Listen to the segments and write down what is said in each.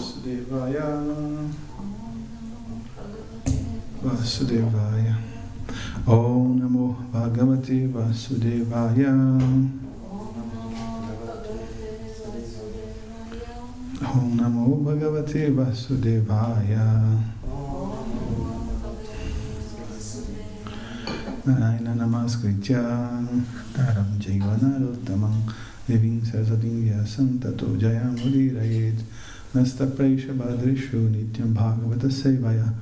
Vasudevaya. Vasudevaya. Om Namo Bhagavate Vasudevaya. Om Namo Bhagavate Vasudevaya. Narayana Namaskritya Naram Jaiva Narottamam Devim Saraswatim Vyasam Tato Jayam Udirayet Nasta Praisha Bhadrishu Nityam Bhagavata Sevaya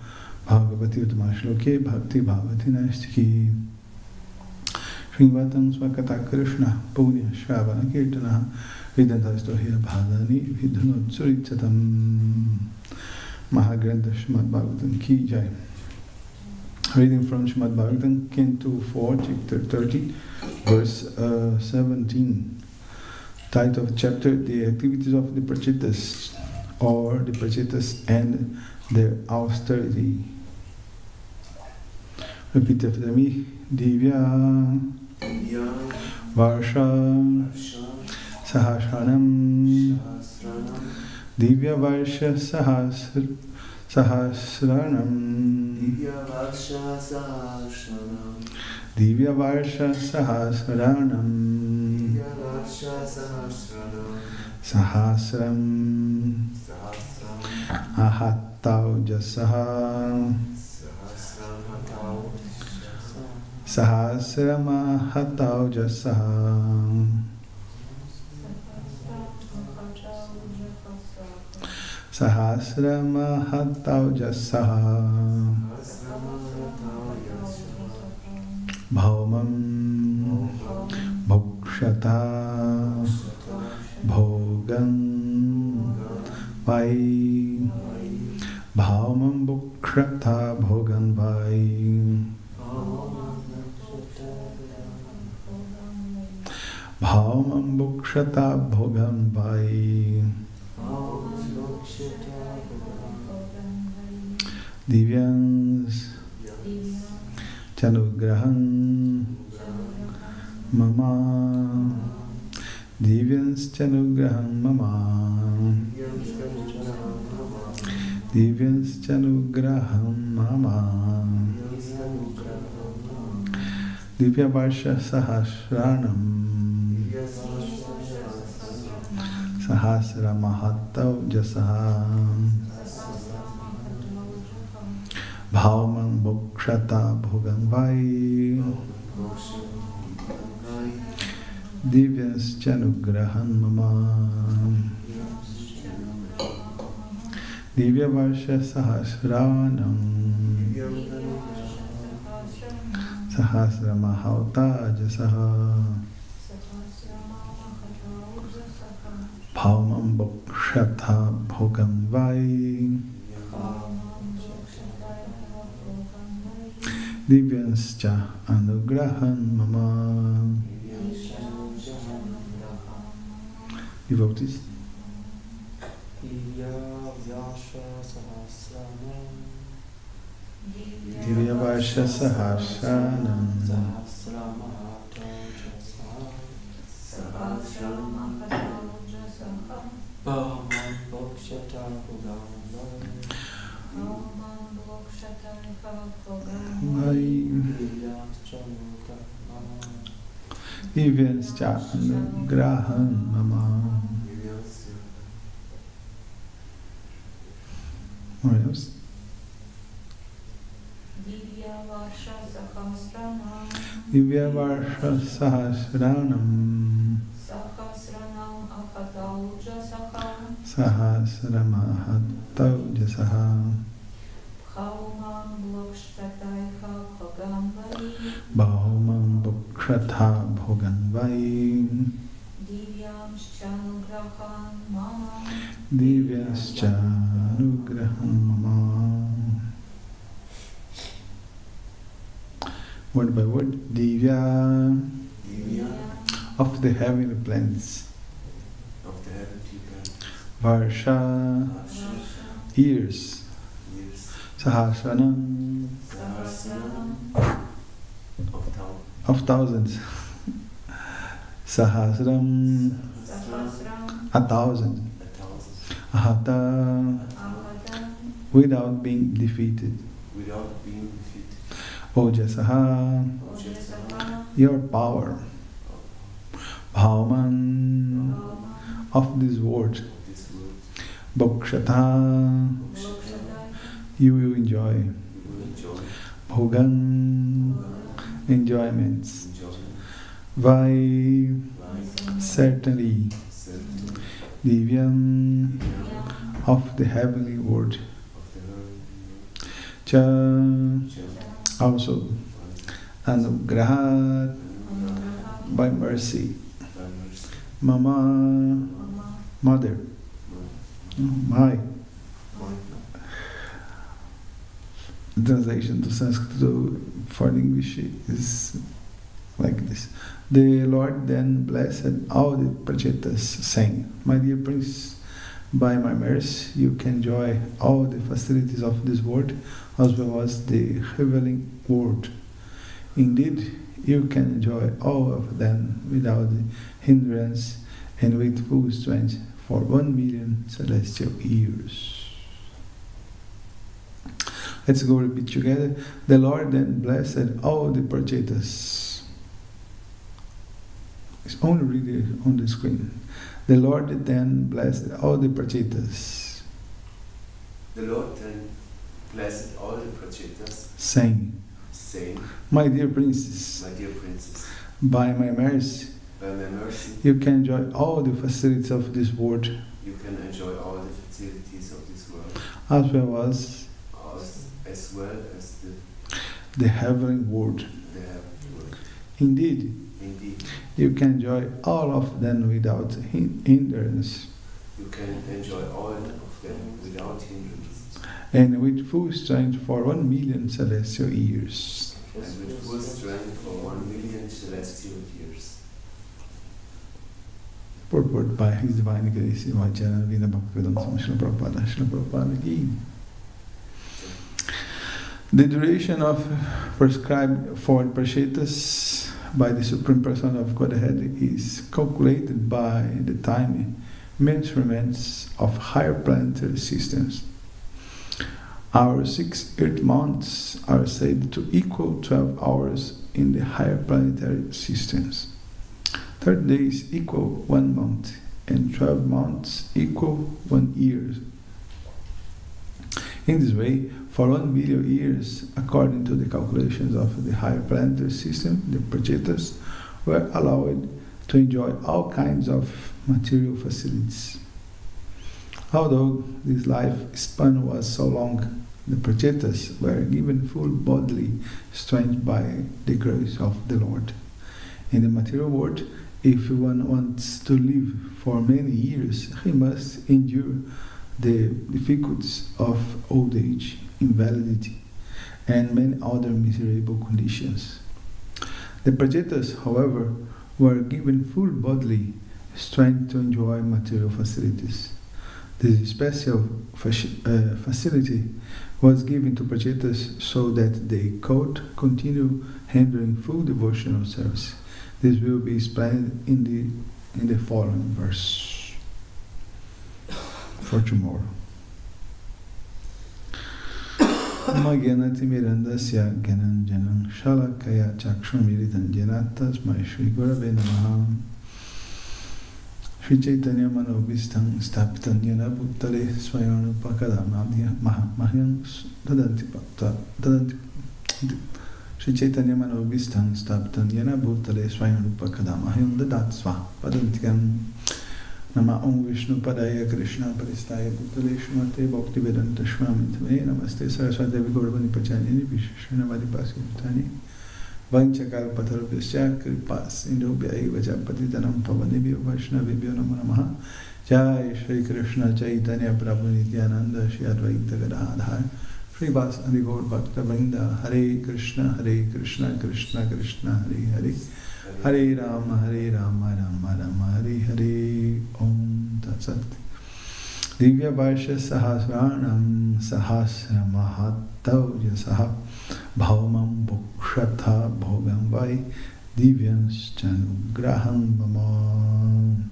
Bhagavati Uttamashloke Bhakti Bhavati Nastiki Srimvatam Swakata Krishna Punya Shravana Kirtana Vidantastohya Bhadani Vidhanotsuritatam Maha Krishna Srimad Bhagavatam Ki Jai. Reading from Srimad Bhagavatam, Canto 4, Chapter 30, verse 17. Title of chapter, The Activities of the Prachitas, or the Prachitas and their austerity. Repeat after me. Divya Varsha Sahasranam Divya Varsha Sahasranam Divya Varsha Sahasranam Sahasram Ahatau Jasaha Sahasram Ahatau Jasaha Sahasrama Hatau Jasaha Bhaumam Bhokshata Bhogan Vai Bhaumam Bhokshata Bhogan Vai Bhaumam Bhokshata Bhogan Vai Divyans Chanugraham Mama Divyans Chanugraham Mama Divyans Chanugraham Mama Divya Varsha Sahasranam Sahasra Mahatau Jasaha Bhaumam Bhokshata Bhogan Vai Divyas Chanugrahan Mama Divya Varsha Sahasranam Sahasra Mahauta Jasaha Bhaumam Bhokshata Bhogan Vai Divyanscha Anugrahan Mama. Devotees. Divya Varsha Sahasranam Divyanscha Anugrahan Mama. What else? Divya Varsha Sahasranam Sahasrama Hatau Jasaha Bhaumam Bhokshata Bhogan Vai Divyascha Anugrahan Mama. Word by word. Divya of the heavenly planets. Varsha ears. Sahasranam of thousands. Sahasram a thousand. Ahata, without being defeated. Ojasaha, your power. Bhauman, of this world. Bhokshata, you will enjoy. Bhogan, enjoyments. Vai, certainly. Divyam, of the heavenly world. Cha, also. Anugrahat, by mercy. Mama, mother. My. The translation to Sanskrit for English is like this. The Lord then blessed all the Prachetas, saying, my dear prince, by my mercy you can enjoy all the facilities of this world as well as the heavenly world. Indeed, you can enjoy all of them without hindrance and with full strength for 1,000,000 celestial years. Let's go repeat together. The Lord then blessed all the Prachetas. It's only read on the screen. The Lord then blessed all the Prachetas. The Lord then blessed all the Prachetas, saying, my dear princes, by my mercy, you can enjoy all the facilities of this world, as well as the heavenly world. Indeed, you can enjoy all of them without hindrance. And with full strength for 1,000,000 celestial years. Purport by His Divine Grace, Vajrayana Vina Bhaktivedanta Srila Prabhupada, Srila Prabhupada Ki. The duration of prescribed for Prachetas by the Supreme Person of Godhead is calculated by the time measurements of higher planetary systems. Our 6 Earth months are said to equal 12 hours in the higher planetary systems. 30 days equal 1 month, and 12 months equal 1 year. In this way, for 1,000,000 years, according to the calculations of the higher planetary system, the Prachetas were allowed to enjoy all kinds of material facilities. Although this lifespan was so long, the Prachetas were given full bodily strength by the grace of the Lord. In the material world, if one wants to live for many years, he must endure the difficulties of old age, invalidity, and many other miserable conditions. The Prachetas, however, were given full bodily strength to enjoy material facilities. This special facility was given to Prachetas so that they could continue rendering full devotional service. This will be explained in the following verse for tomorrow. Magyanati mirandasya gyananjanam shalakaya chakshumiritan janatasmai Shri Gurave Namaha. Shri Chaitanya Manobhistam Stapitam Yena Bhuttale Swayamupakadam Mahyam Dadanti Shri Chaitanya Manobhistam Stapitam Yena Bhuttale Swayamupakadam Mahyam Dadat Padantikam Nama Om Vishnu Padaya Krishna Paristaya Bhuttale Shrimate Bhaktivedanta Swami Tame Namaste Saraswati Devi Gauravani Pachanini Vishishana Vadipasi Bhutani Vanchakal Patharabhyasya Kripas Indobhyai Vajapatitanam Pavanibhyo Vaishnavibhyo Namo Namaha. Jai Shri Krishna Chaitanya Prabhu Nityananda Shri Advaita Gadadhar Shri Vasadi Gaur Bhakta Vrinda. Hare Krishna Krishna Krishna Hare Hare Hare Rama Rama Rama Hare Hare. Om Tat Sat. Divya Varsha Sahasranam Sahasra Mahatav Yasaha Bhaumam Bhukshatha Bhogam Vai Divyans Chanugraham Mama.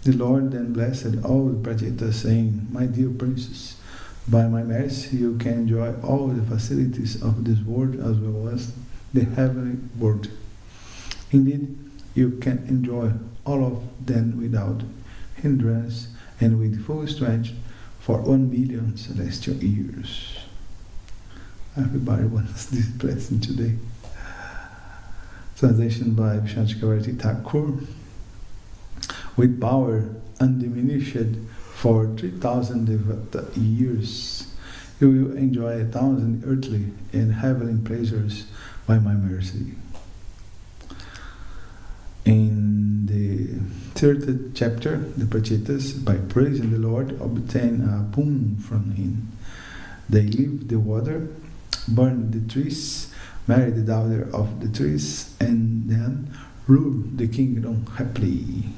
The Lord then blessed all the Prachetas, saying, "My dear princess, by my mercy you can enjoy all the facilities of this world as well as the heavenly world. Indeed, you can enjoy all of them without hindrance and with full strength for 1,000,000 celestial years." Everybody wants this blessing today. Translation by Vishnu Chakravarti Thakur. With power undiminished for 3,000 years, you will enjoy 1,000 earthly and heavenly pleasures by my mercy. In the third chapter, the Prachetas, by praising the Lord, obtain a boon from him. They leave the water, burn the trees, marry the daughter of the trees, and then rule the kingdom happily.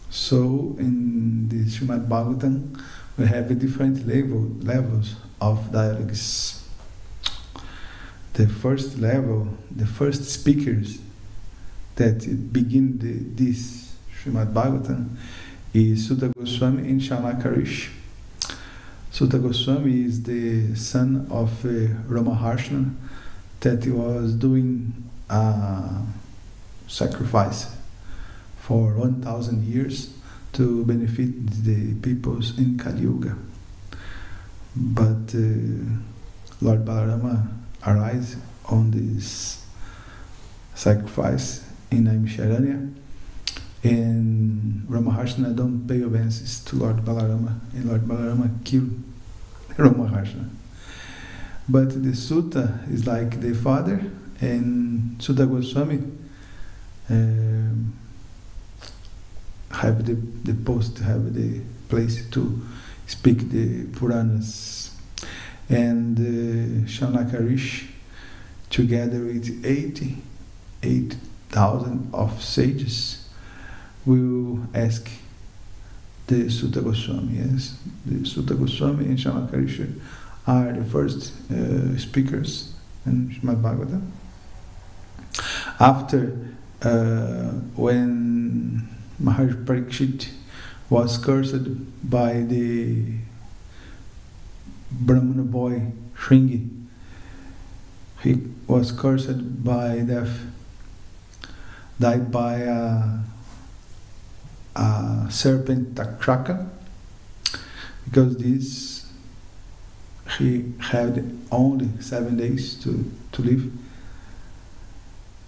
So, in the Srimad Bhagavatam, we have different levels of dialogues. The first level, the first speakers that begin this Srimad Bhagavatam is Sutta Goswami and Shamakarish. Sutta Goswami is the son of Ramaharsna that was doing a sacrifice for 1,000 years to benefit the peoples in Kali Yuga. But Lord Balarama arrives on this sacrifice in Naimisharanya, and Ramaharsana don't pay obeisances to Lord Balarama, and Lord Balarama killed Ramaharsana. But the Sutta is like the father, and Sutta Goswami have the post, have the place to speak the Puranas. And Shaunakarish, together with 88,000 of sages, will ask the Sutta Goswami. Yes, the Sutta Goswami and Shaunakarish are the first speakers in Srimad Bhagavatam. After, when Maharaj Parikshit was cursed by the Brahmana boy Shringi, he was cursed by death, died by a serpent Takraka. Because this, he had only 7 days to live,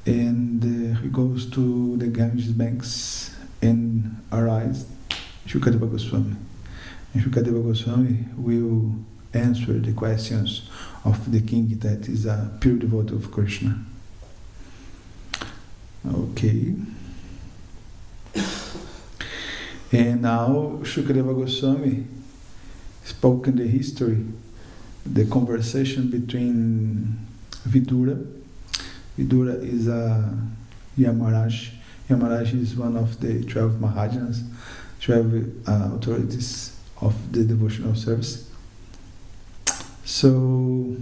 and he goes to the Ganges banks and arrives Shukadeva Goswami. And Shukadeva Goswami will answer the questions of the king that is a pure devotee of Krishna. Okay. And now Shukadeva Goswami spoke in the history, the conversation between Vidura. Vidura is a Yamaraj. Yamaraj is one of the 12 Mahajanas, 12 authorities of the devotional service. So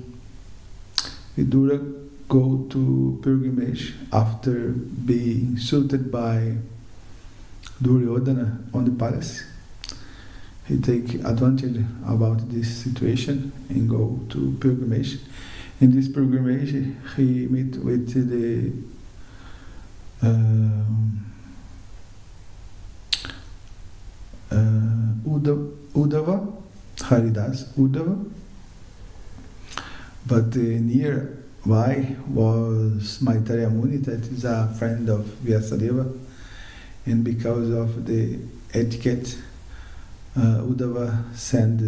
Vidura go to pilgrimage after being insulted by Duryodhana on the palace. He take advantage about this situation and go to pilgrimage. In this pilgrimage, he meet with the Uddhava, Haridas Uddhava. But nearby was Maitreya Muni, that is a friend of Vyasadeva, and because of the etiquette, Uddhava sent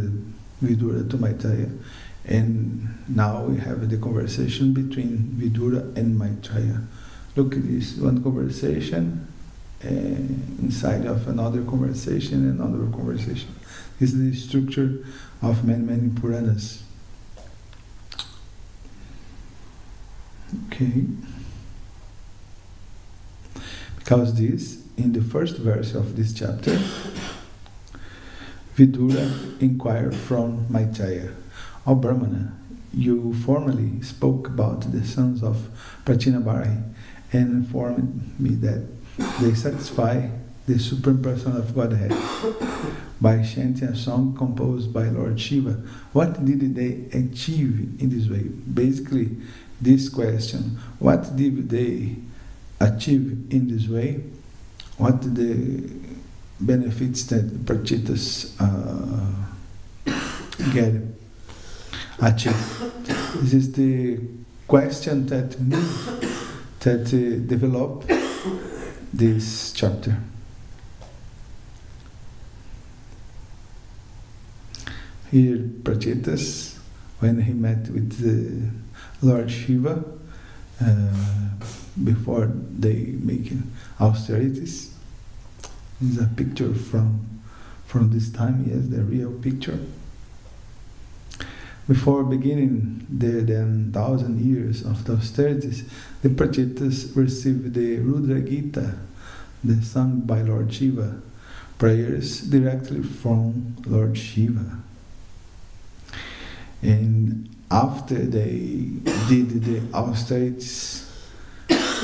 Vidura to Maitreya, and now we have the conversation between Vidura and Maitreya. Look at this, one conversation inside of another conversation, another conversation. This is the structure of many Puranas. Okay. Because this, in the first verse of this chapter, Vidura inquired from Maitreya, "O Brahmana, you formerly spoke about the sons of Prachinabharahi and informed me that they satisfy the Supreme Person of Godhead by chanting a song composed by Lord Shiva. What did they achieve in this way? Basically, this question, what did they achieve in this way? What the benefits that Prachitas achieve? This is the question that developed this chapter. Here, Prachitas, when he met with Lord Shiva, before they make austerities, this is a picture from this time, yes, the real picture. Before beginning the 1,000 years of the austerities, the Prachitas received the Rudra Gita, the sung by Lord Shiva, prayers directly from Lord Shiva. And after they did the austerities,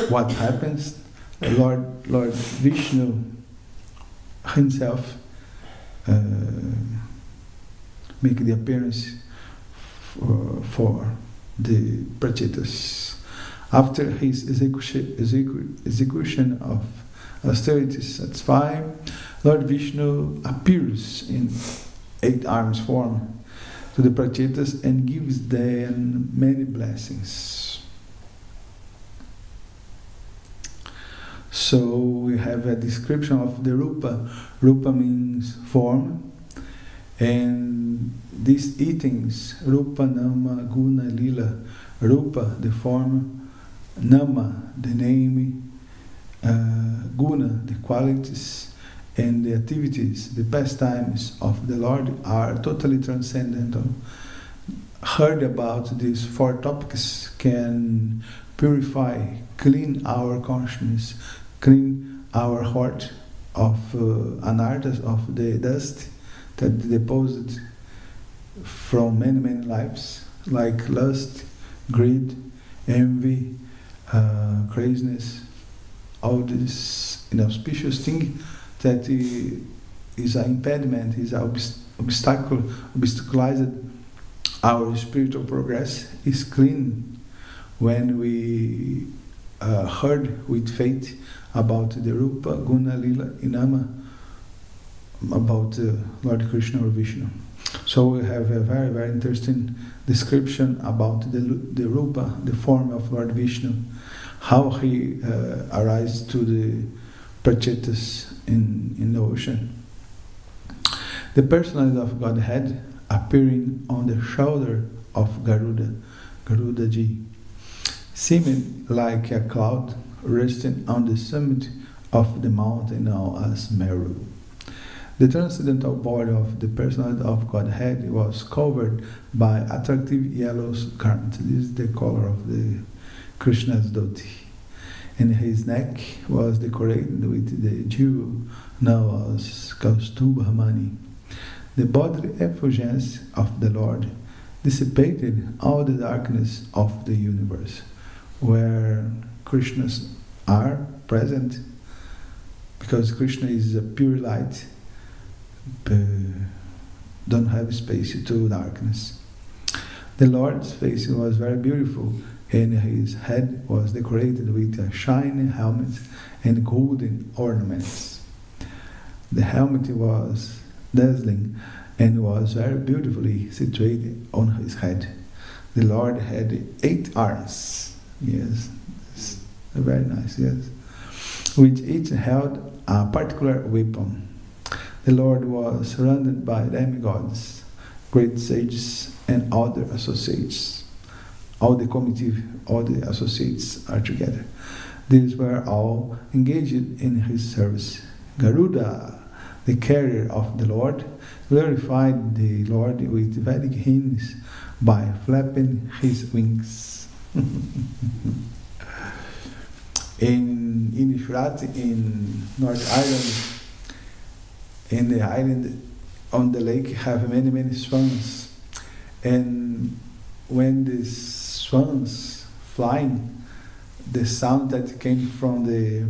what happens? Lord Vishnu himself make the appearance for the Prachitas. After his execution of austerities satisfied, Lord Vishnu appears in 8 arms form to the Prachitas and gives them many blessings. So we have a description of the Rupa. Rupa means form, and these eatings, Rupa, Nama, Guna, Lila. Rupa, the form; Nama, the name; Guna, the qualities; and the activities, the pastimes of the Lord are totally transcendental. Heard about these 4 topics can purify, clean our consciousness, clean our heart of anarthas, of the dust that deposited from many lives, like lust, greed, envy, craziness, all this inauspicious thing that is an impediment, is an obstaculized our spiritual progress, is clean when we heard with faith about the Rupa, Guna, Lila, Nama, about Lord Krishna or Vishnu. So we have a very interesting description about the Rupa, the form of Lord Vishnu, how he arises to the Prachitas in the ocean. The personality of Godhead appearing on the shoulder of Garuda-ji, seeming like a cloud resting on the summit of the mountain known as Meru. The transcendental body of the personality of Godhead was covered by attractive yellow garment. This is the color of the Krishna's dhoti. And his neck was decorated with the jewel known as Kaustubhamani. The bodily effulgence of the Lord dissipated all the darkness of the universe. Where Krishnas are present, because Krishna is a pure light, don't have space to darkness. The Lord's face was very beautiful, and his head was decorated with a shining helmet and golden ornaments. The helmet was dazzling and was very beautifully situated on his head. The Lord had 8 arms. Yes, very nice, yes. Which each held a particular weapon. The Lord was surrounded by demigods, great sages, and other associates. All the comitive, all the associates are together. These were all engaged in his service. Garuda, the carrier of the Lord, glorified the Lord with Vedic hymns by flapping his wings. In Inishrat, in North Ireland, in the island on the lake, have many swans, and when these swans flying, the sound that came from the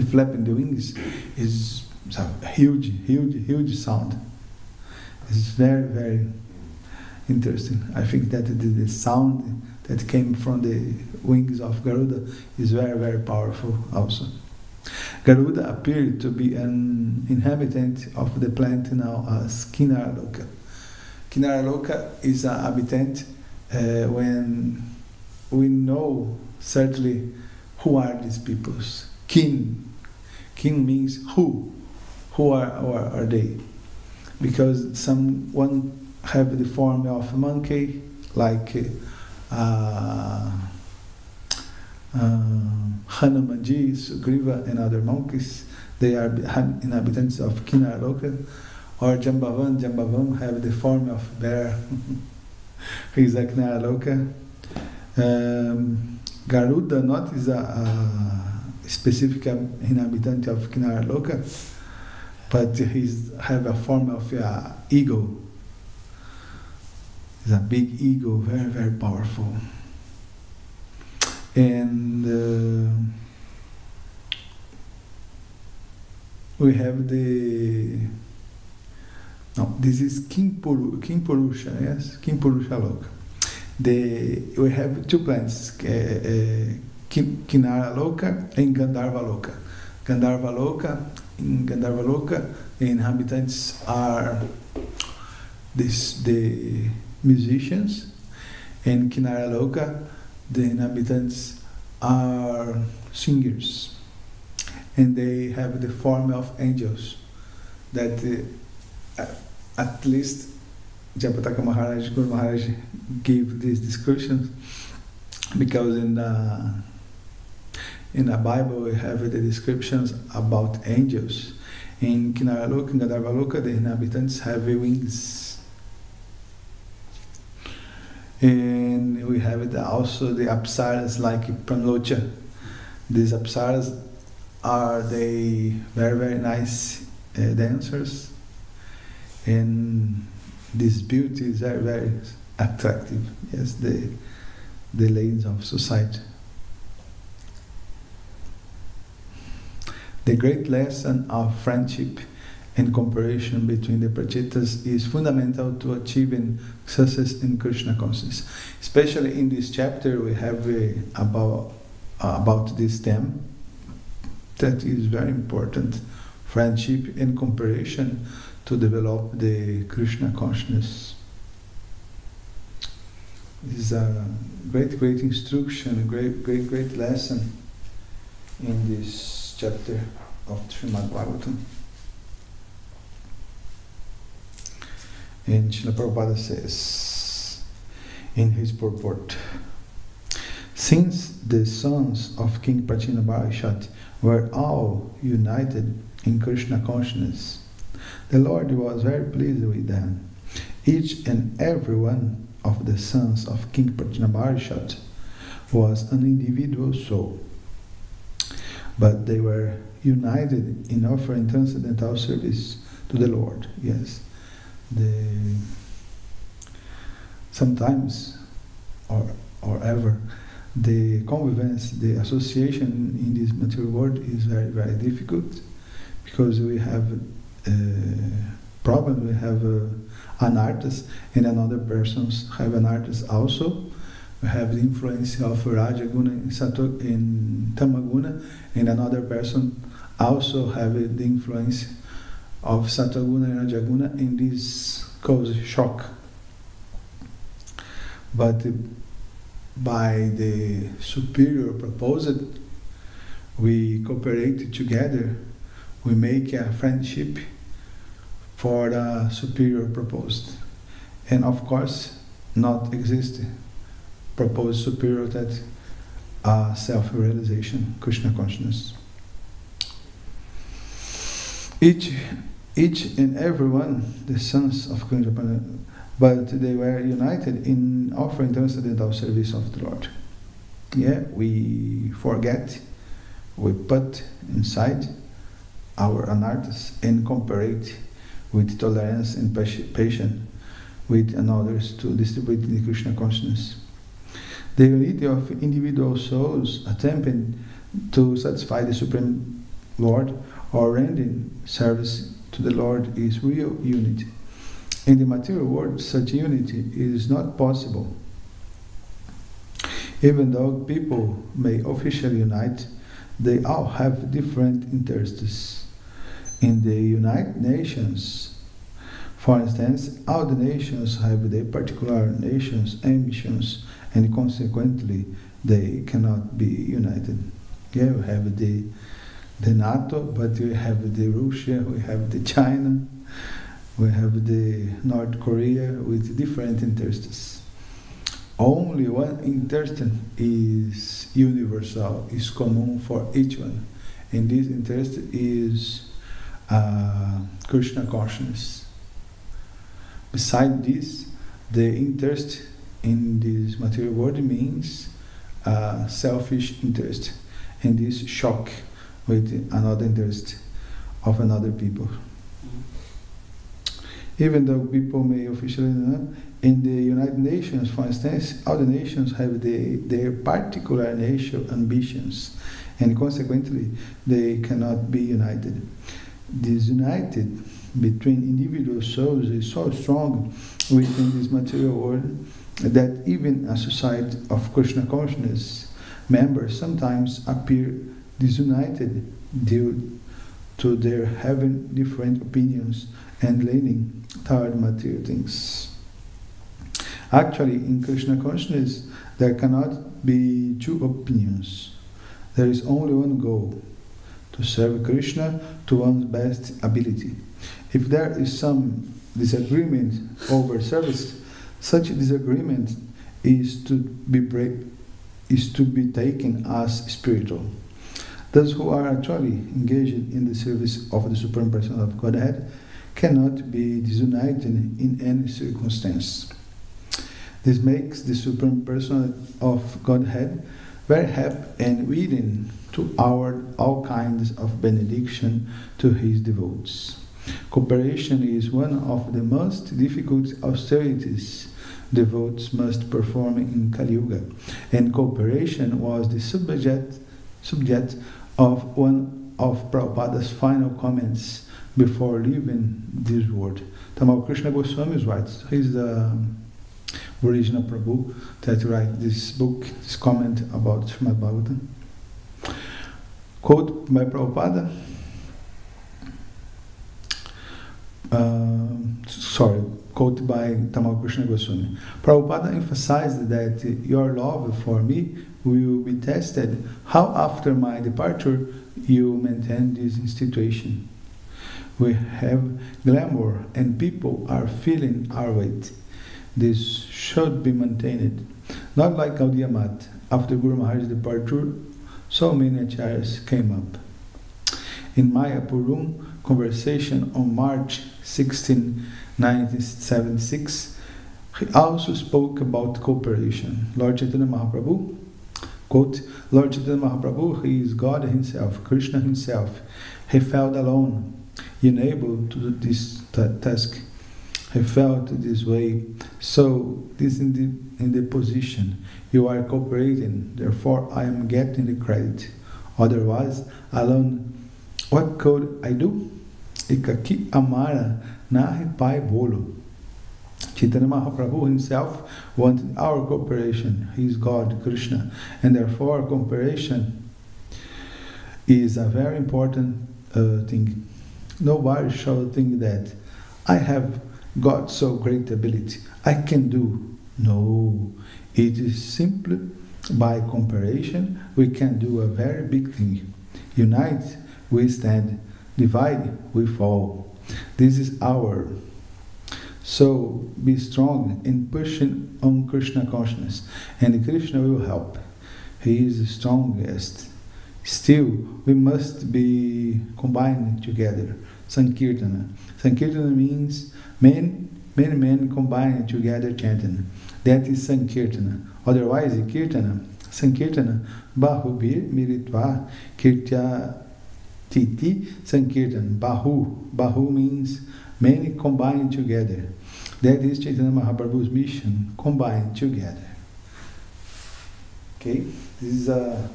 flap in the wings is a huge sound. It's very, very interesting. I think that the sound that came from the wings of Garuda is very, very powerful also. Garuda appeared to be an inhabitant of the planet now as Kinaraloka. Kinaraloka is an habitant when we know certainly who are these peoples. Kin means who are they? Because someone have the form of a monkey, like Hanumanji, Sugriva, and other monkeys. They are inhabitants of Kinaraloka. Or Jambavan have the form of bear. He is a Kinaraloka. Garuda not is a specific inhabitant of Kinaraloka, but he have a form of eagle. It's a big eagle, very, very powerful. And we have this is Kimpurusha, yes? Kimpurusha Loka. We have two planets, Kinaraloka and Gandharva Loka. In Gandharva Loka, the inhabitants are the musicians, and Kinaraloka, the inhabitants are singers, and they have the form of angels. That at least Japataka Maharaj, Guru Maharaj gave these descriptions, because in the Bible we have the descriptions about angels. In Kinaraloka and Gandharva Loka, the inhabitants have wings. And we have also the Apsaras like Pramlocha. These Apsaras are they very, very nice dancers, and this beauty is very, very attractive. Yes, the ladies of society. The great lesson of friendship and cooperation between the Prachitas is fundamental to achieving success in Krishna consciousness. Especially in this chapter, we have about this theme that is very important: friendship and cooperation to develop the Krishna consciousness. This is a great instruction, a great lesson in this chapter of Srimad Bhagavatam. And Srila Prabhupada says in his purport, since the sons of King Prachina Bharishat were all united in Krishna consciousness, the Lord was very pleased with them. Each and every one of the sons of King Prachina Bharishat was an individual soul, but they were united in offering transcendental service to the Lord. Yes. Sometimes or ever, the convivence, the association in this material world is very, very difficult, because we have problem. We have an artist, and another person have an artist also. We have the influence of Rajaguna in Tamaguna, and another person also have the influence of Sataguna and Rajaguna, and this causes shock. But by the superior proposal, we cooperate together, we make a friendship for the superior proposed. And of course, not exist proposed superior that self-realization, Krishna consciousness. Each and every one, the sons of Krishna, but they were united in offering transcendental service of the Lord. Yeah, we forget, we put inside our anarthas and cooperate with tolerance and patience with others to distribute the Krishna consciousness. The unity of individual souls attempting to satisfy the Supreme Lord or rendering service to the Lord is real unity. In the material world, such unity is not possible. Even though people may officially unite, they all have different interests. In the United Nations, for instance, all the nations have their particular nations' ambitions, and consequently, they cannot be united. Yeah, we have the NATO, but we have the Russia, we have the China, we have the North Korea with different interests. Only one interest is universal, is common for each one, and this interest is Krishna consciousness. Besides this, the interest in this material world means selfish interest, and this shock with another interest of another people. Even though people may officially know, in the United Nations, for instance, all the nations have their particular national ambitions, and consequently, they cannot be united. This united between individual souls is so strong within this material world that even a society of Krishna consciousness members sometimes appear disunited due to their having different opinions and leaning toward material things. Actually, in Krishna consciousness, there cannot be two opinions. There is only one goal: to serve Krishna to one's best ability. If there is some disagreement over service, such disagreement is to be taken as spiritual. Those who are actually engaged in the service of the Supreme Person of Godhead cannot be disunited in any circumstance. This makes the Supreme Person of Godhead very happy and willing to award all kinds of benediction to his devotees. Cooperation is one of the most difficult austerities devotees must perform in Kali Yuga, and cooperation was the subject of one of Prabhupada's final comments before leaving this world. Maha Krishna Goswami is right. He's the original Prabhu that wrote this book, this comment about Srimad Bhagavatam. Quote by Prabhupada. Quote by Maha Krishna Goswami. Prabhupada emphasized that your love for me will be tested how after my departure you maintain this institution. We have glamour and people are feeling our weight. This should be maintained. Not like Gaudiya Math. After Guru Maharaj's departure, so many acharyas came up. In Mayapur room conversation on March 16, 1976, he also spoke about cooperation. Lord Chaitanya Mahaprabhu, quote, Lord Chaitanya Mahaprabhu, he is God himself, Krishna himself. He felt alone, unable to do this task. He felt this way. So, this in the position. You are cooperating, therefore I am getting the credit. Otherwise, alone, what could I do? Ikaki amara nahi pai bolo. Chaitanya Mahaprabhu himself wanted our cooperation. He is God, Krishna, and therefore cooperation is a very important thing. Nobody shall think that I have got so great ability, I can do. No, it is simply by cooperation we can do a very big thing. Unite, we stand. Divide, we fall. This is our. So be strong in pushing on Krishna consciousness, and Krishna will help. He is the strongest. Still, we must be combined together. Sankirtana. Sankirtana means many men combined together chanting. That is Sankirtana. Otherwise, Kirtana. Sankirtana. Bahubir miritva kirtya titi Sankirtana. Bahu means many combined together. That is Chaitanya Mahaprabhu's mission, combined together. Okay, this is a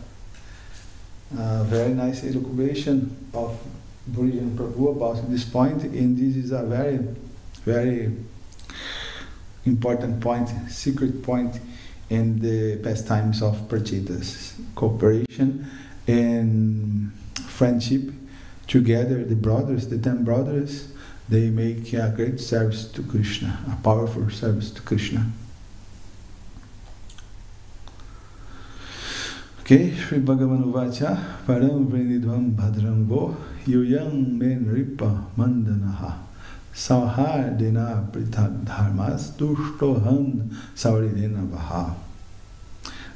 very nice elucubration of Burijan Prabhu about this point, and this is a very, very important point, secret point in the pastimes of Prachetas. Cooperation and friendship together, the brothers, the 10 brothers, they make a great service to Krishna, a powerful service to Krishna. Okay, Sri Bhagavan Uvacha, Param Vrinidvam Bhadram Vo, Yuyang Men Ripa Mandanaha, Sauhar Dena Pritad Dharmas, Dushtohan Sauridena Vaha.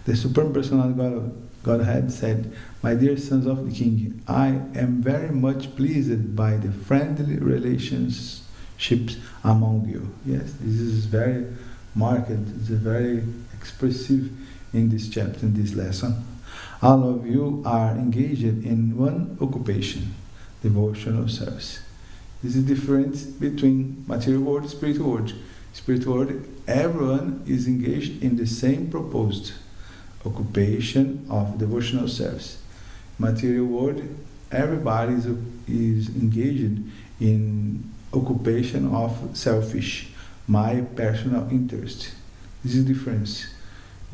The Supreme Personality of Godhead said, "My dear sons of the King, I am very much pleased by the friendly relationships among you." Yes, this is very marked, it's very expressive in this chapter, in this lesson. All of you are engaged in one occupation, devotional service. This is the difference between material world and spiritual world. Spiritual world, everyone is engaged in the same proposed occupation of devotional service. Material world, everybody is engaged in occupation of selfish, my personal interest. This is the difference.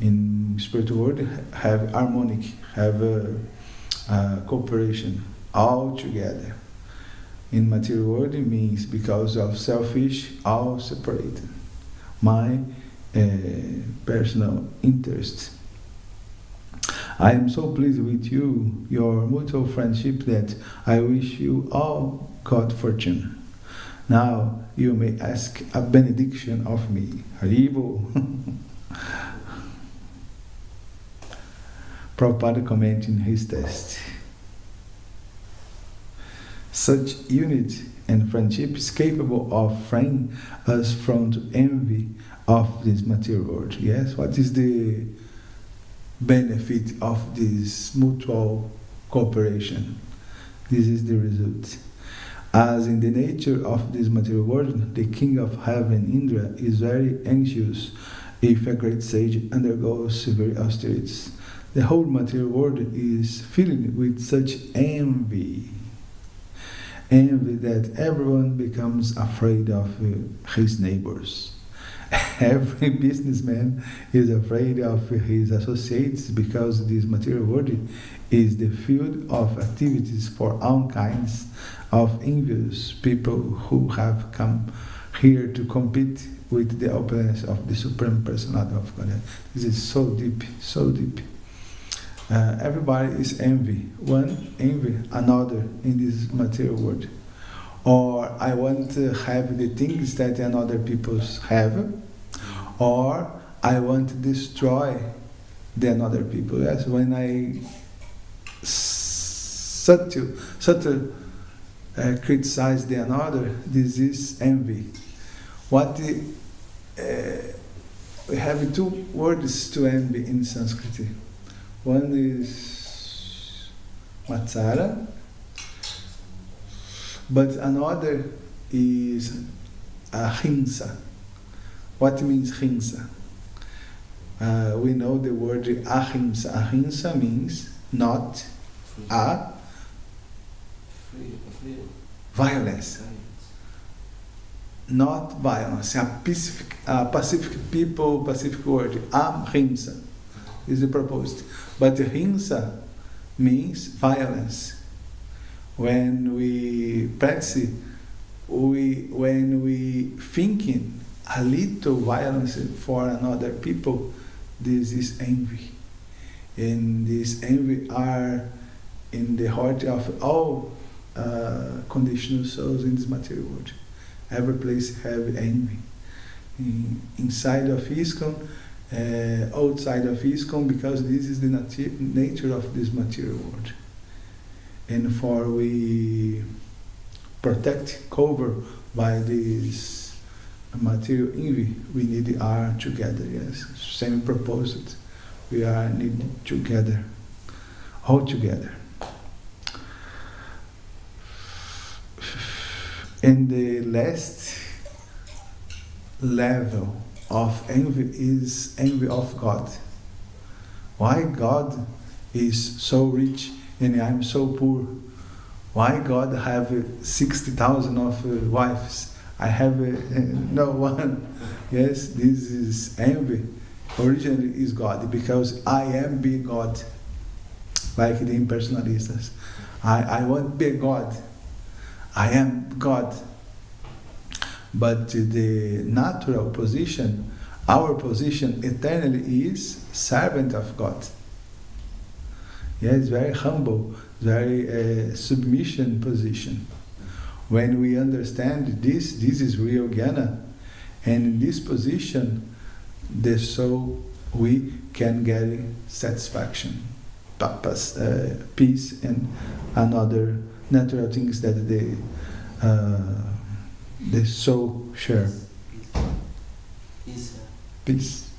In spiritual world, have harmonic, have cooperation, all together. In material world, it means because of selfish, all separated. My personal interest. I am so pleased with you, your mutual friendship, that I wish you all good fortune. Now you may ask a benediction of me. Haribo. Prabhupada commenting his text. Such unity and friendship is capable of freeing us from the envy of this material world. Yes, what is the benefit of this mutual cooperation? This is the result. As in the nature of this material world, the king of heaven, Indra, is very anxious if a great sage undergoes severe austerities. The whole material world is filled with such envy that everyone becomes afraid of his neighbors. Every businessman is afraid of his associates because this material world is the field of activities for all kinds of envious people who have come here to compete with the opulence of the Supreme Personality of Godhead. This is so deep, so deep. Everybody is envy. One envy another in this material world. Or I want to have the things that another people have. Or I want to destroy the another people. Yes, when I subtle criticize the another, this is envy. We have two words to envy in Sanskrit. One is matsara, but another is ahimsa. What means himsa? We know the word ahimsa. Ahimsa means not violence. Not violence. A Pacific people, Pacific word. Ahimsa is the proposed. But himsa means violence. When we practice, when we thinking a little violence for another people, this is envy. And this envy are in the heart of all conditional souls in this material world. Every place have envy. Inside of ISKCON, outside of ISKCON, because this is the nature of this material world. And for we protect, cover by this material envy, we need our together. Yes, same proposed. We are needed together, all together. And the last level of envy is envy of God. Why God is so rich and I'm so poor? Why God have 60,000 of wives? I have no one. Yes, this is envy. Originally is God, because I am be God. Like the impersonalistas. I want to be God. I am God. But the natural position, our position eternally is servant of God. Yes, very humble, very submission position. When we understand this is real jnana, and in this position, the soul, we can get satisfaction, purpose, peace, and another natural things that the soul share. Peace.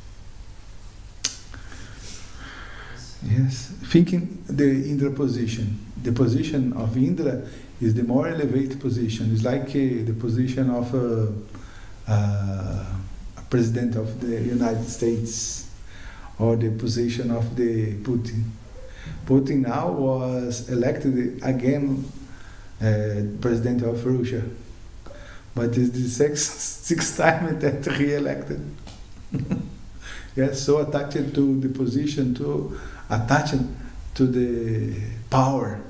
Yes, thinking the Indra position. The position of Indra is the more elevated position. It's like the position of a president of the United States, or the position of the Putin. Putin now was elected again president of Russia, but it's the sixth time that he elected. Yes, so attached to the position, attached to the power.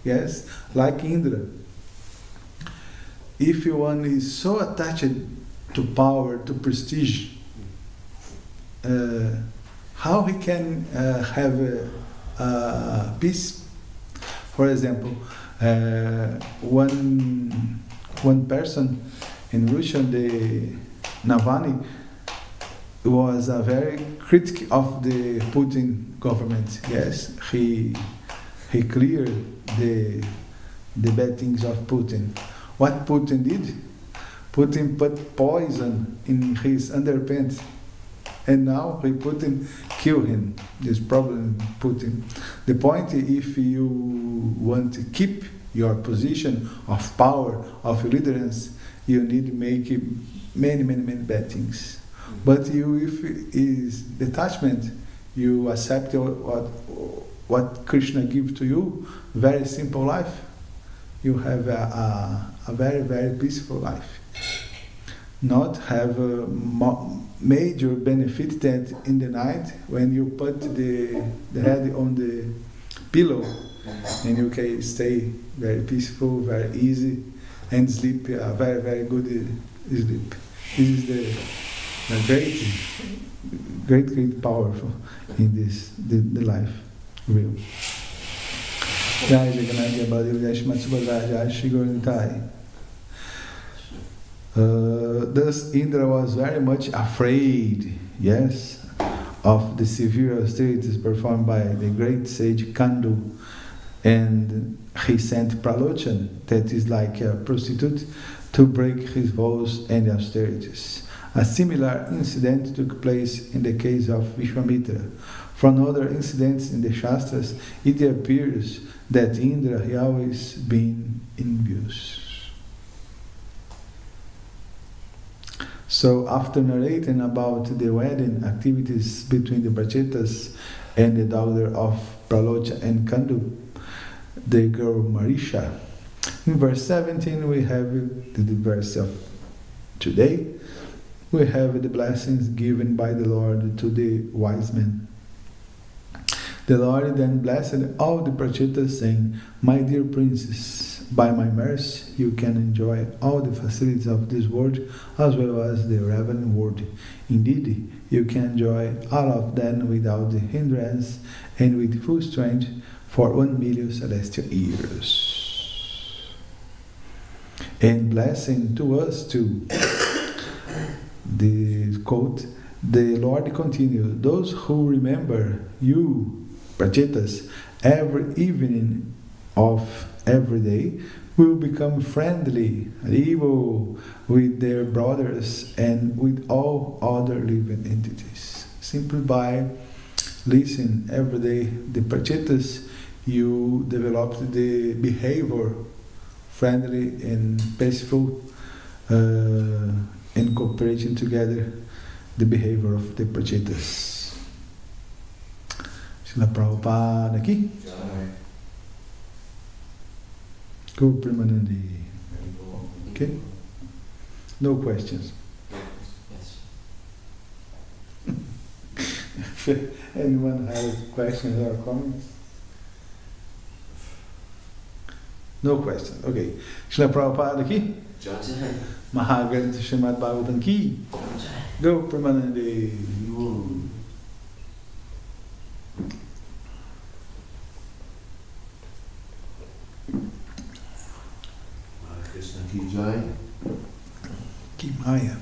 Yes, like Indra. If one is so attached to power, to prestige, how he can have peace? For example, one person in Russia, the Navalny, was a very critic of the Putin government. Yes, he cleared the bad things of Putin. What Putin did? Putin put poison in his underpants, and now Putin killed him. This problem, Putin. The point, if you want to keep your position of power, of leadership, you need to make many bad things. But if is detachment, you accept what Krishna gives to you, very simple life. You have a very peaceful life. Not have a major benefit that in the night when you put the head on the pillow and you can stay very peaceful, very easy, and sleep a very good sleep. This is the great powerful in this the life real. Jai Jagannath Jai Baladev Jai Shrimad Subhadra Jai Shri Gaura Nitai. Thus Indra was very much afraid, yes, of the severe austerities performed by the great sage Kandu, and he sent Pralochan, that is like a prostitute, to break his vows and austerities. A similar incident took place in the case of Vishwamitra. From other incidents in the Shastras, it appears that Indra had always been envious. So, after narrating about the wedding activities between the Prachetas and the daughter of Pralocha and Kandu, the girl Marisha, in verse 17 we have the verse of today. We have the blessings given by the Lord to the wise men. The Lord then blessed all the Prachetas, saying, "My dear princess, by my mercy you can enjoy all the facilities of this world as well as the heavenly world. Indeed, you can enjoy all of them without the hindrance and with full strength for 1,000,000 celestial years." And blessing to us too. The quote, the Lord continued, "Those who remember you, Prachetas, every evening of every day will become friendly, evil with their brothers and with all other living entities." Simply by listening every day, the Prachetas, you develop the behavior friendly and peaceful, and cooperating together, the behavior of the Prachetas. Srila Prabhupada ki. Go Premanandi. Okay? No questions. If anyone has questions or comments? No questions. Okay. Srila Prabhupada ki. Maha Krishna Srimad Bhagavatam ki. Go Premanandi. Maha Krishna ki jai. Ki Maya.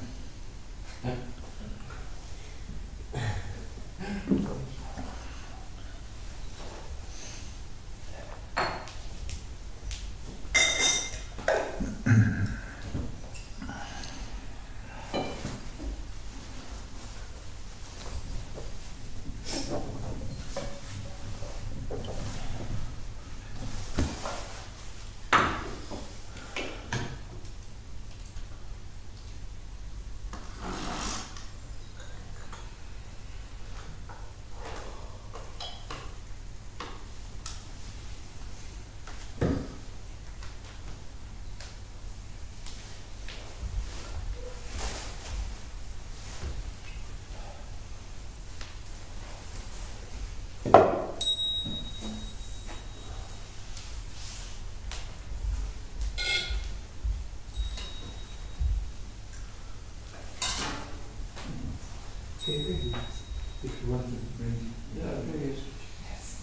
If you want to bring. Yeah, bring it. Yes.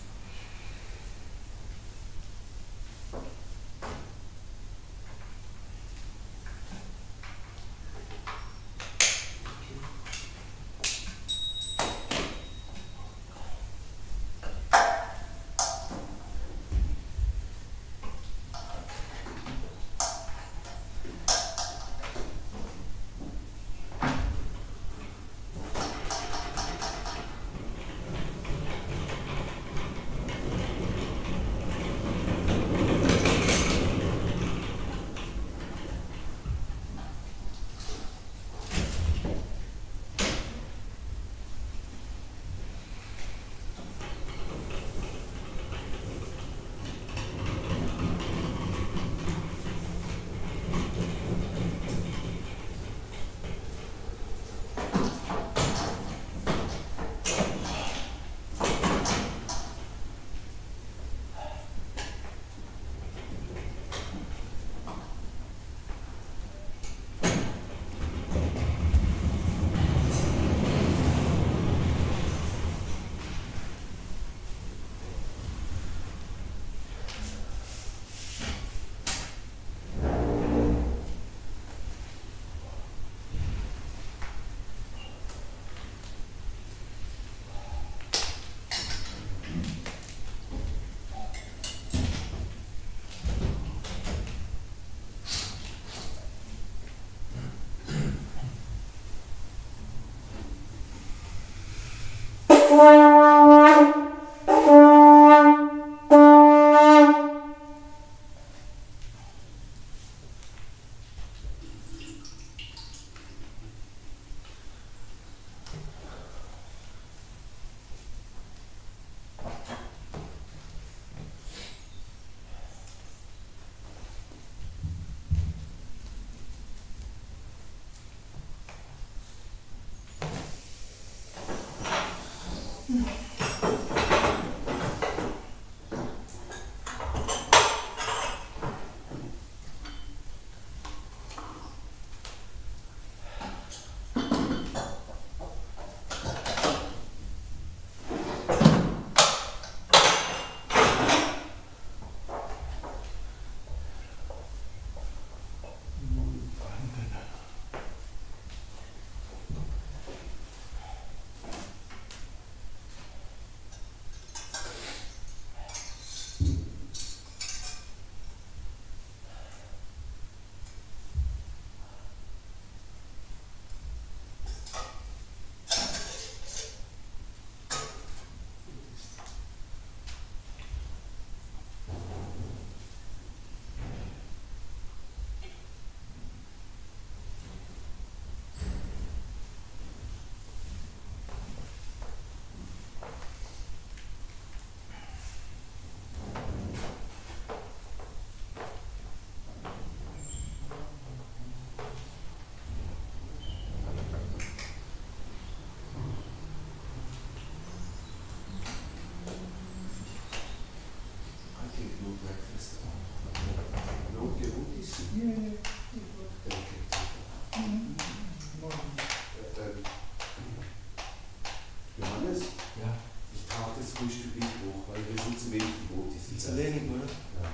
Ja. Ich trage das Frühstück nicht hoch, weil wir sind zu wenig Devotees. Zu wenig, oder? Ja.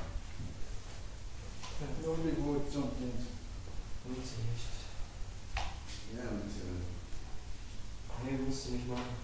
The only word something. Nicht. Ja, und Nee, musst du nicht machen.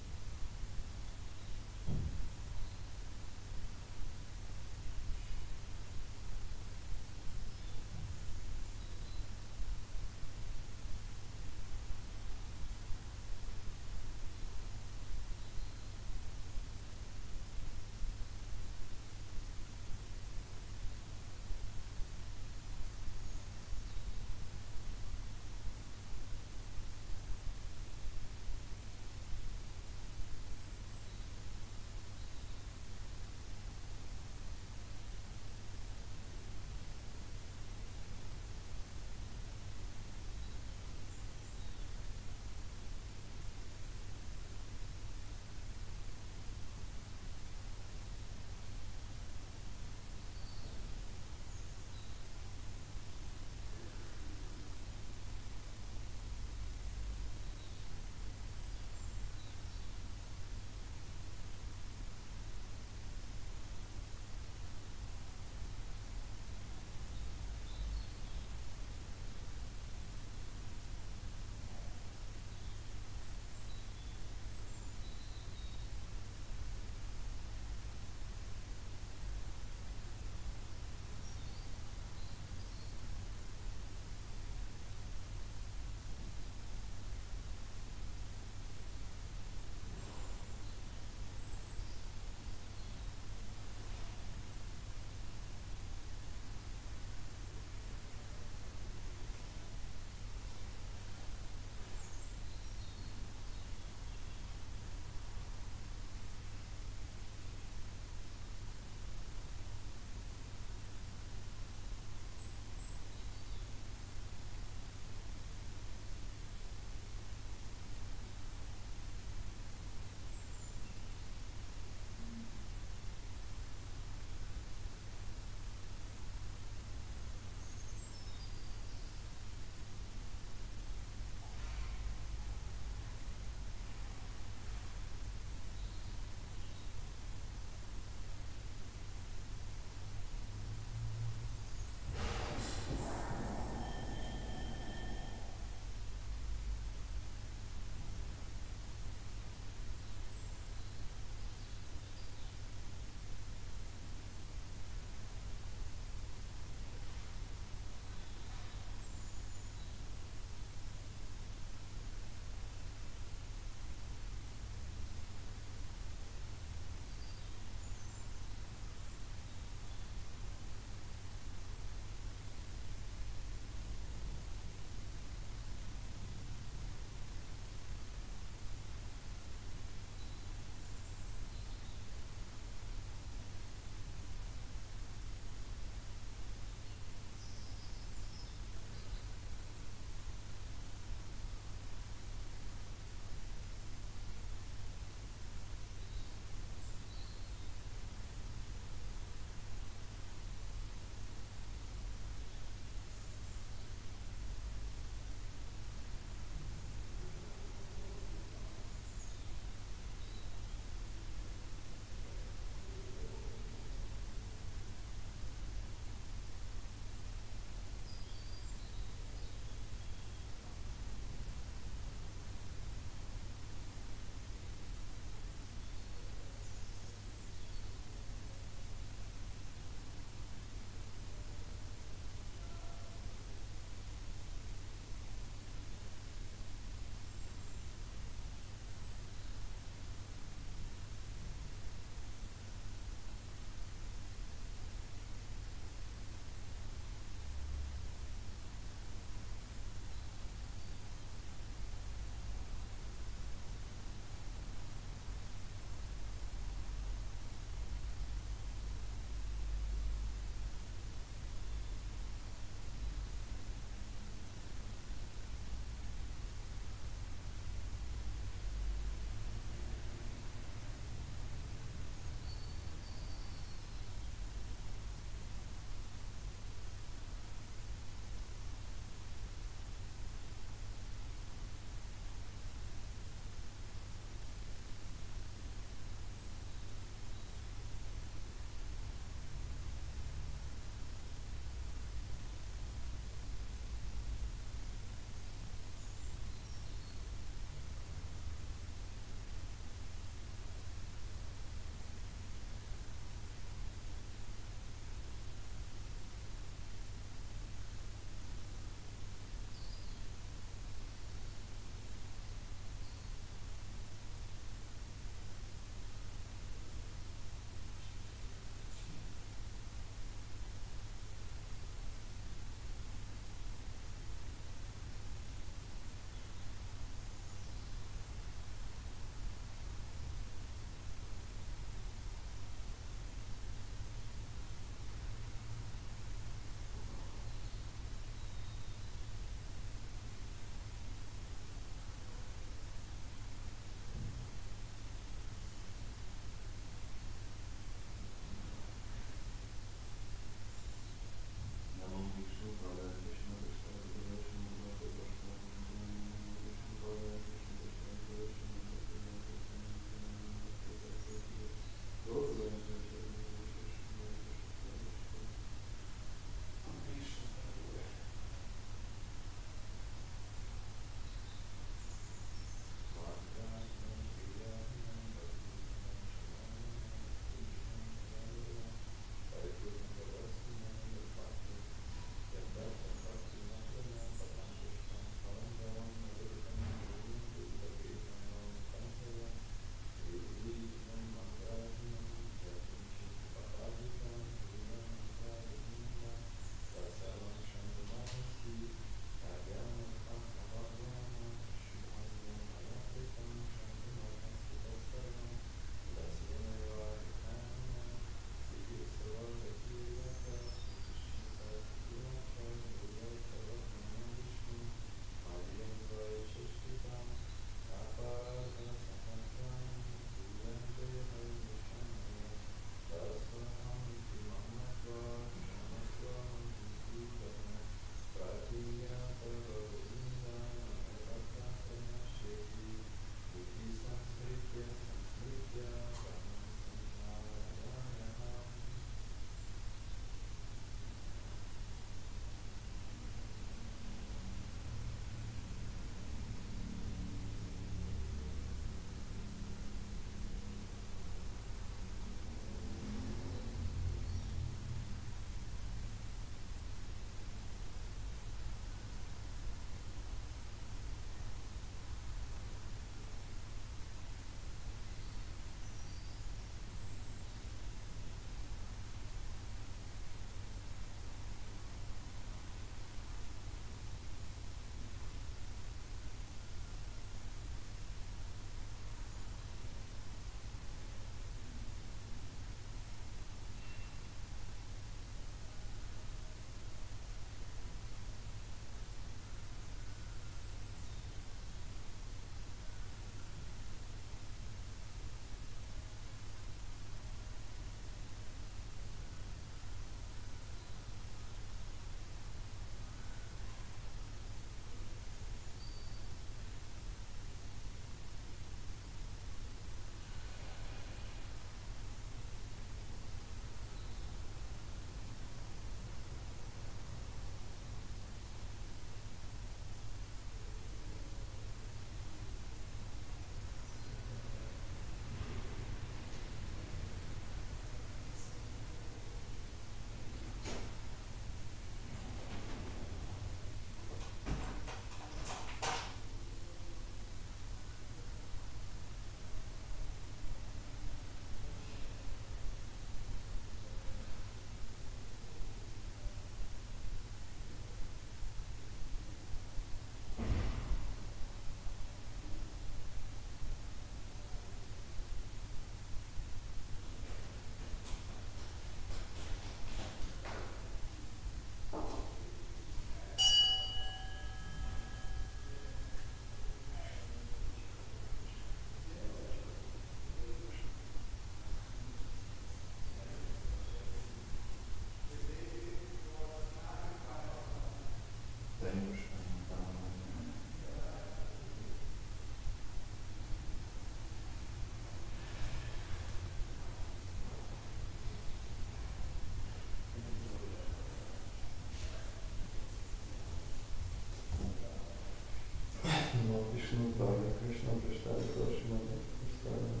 Maha Krishna, Maha Krishna, Krishna, Krishna, Krishna,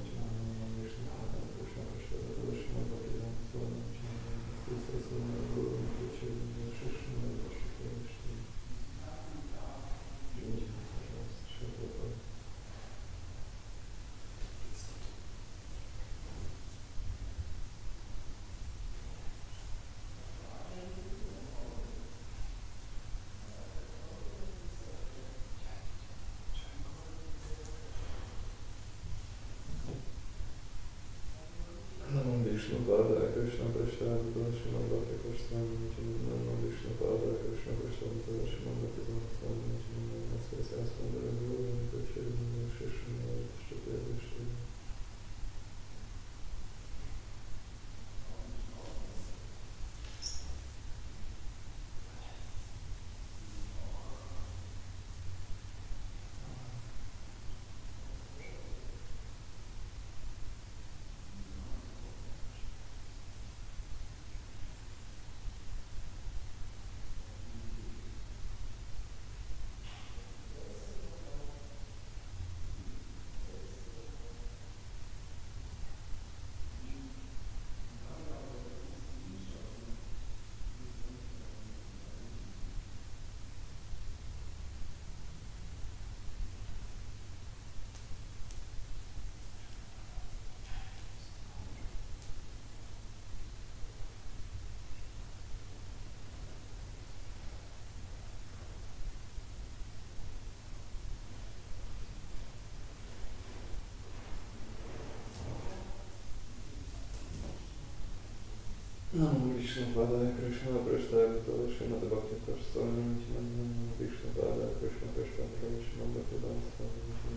Vishnu Pada Krishna Krishna Krishna Bhakti Krishna Namo Vishnu Pada Krishna Krishna Krishna Bhakti Krishna Namo Vishnu Pada Krishna Krishna Krishna Bhakti Krishna Namo Vishnu Pada Krishna Krishna Krishna Bhakti Dasa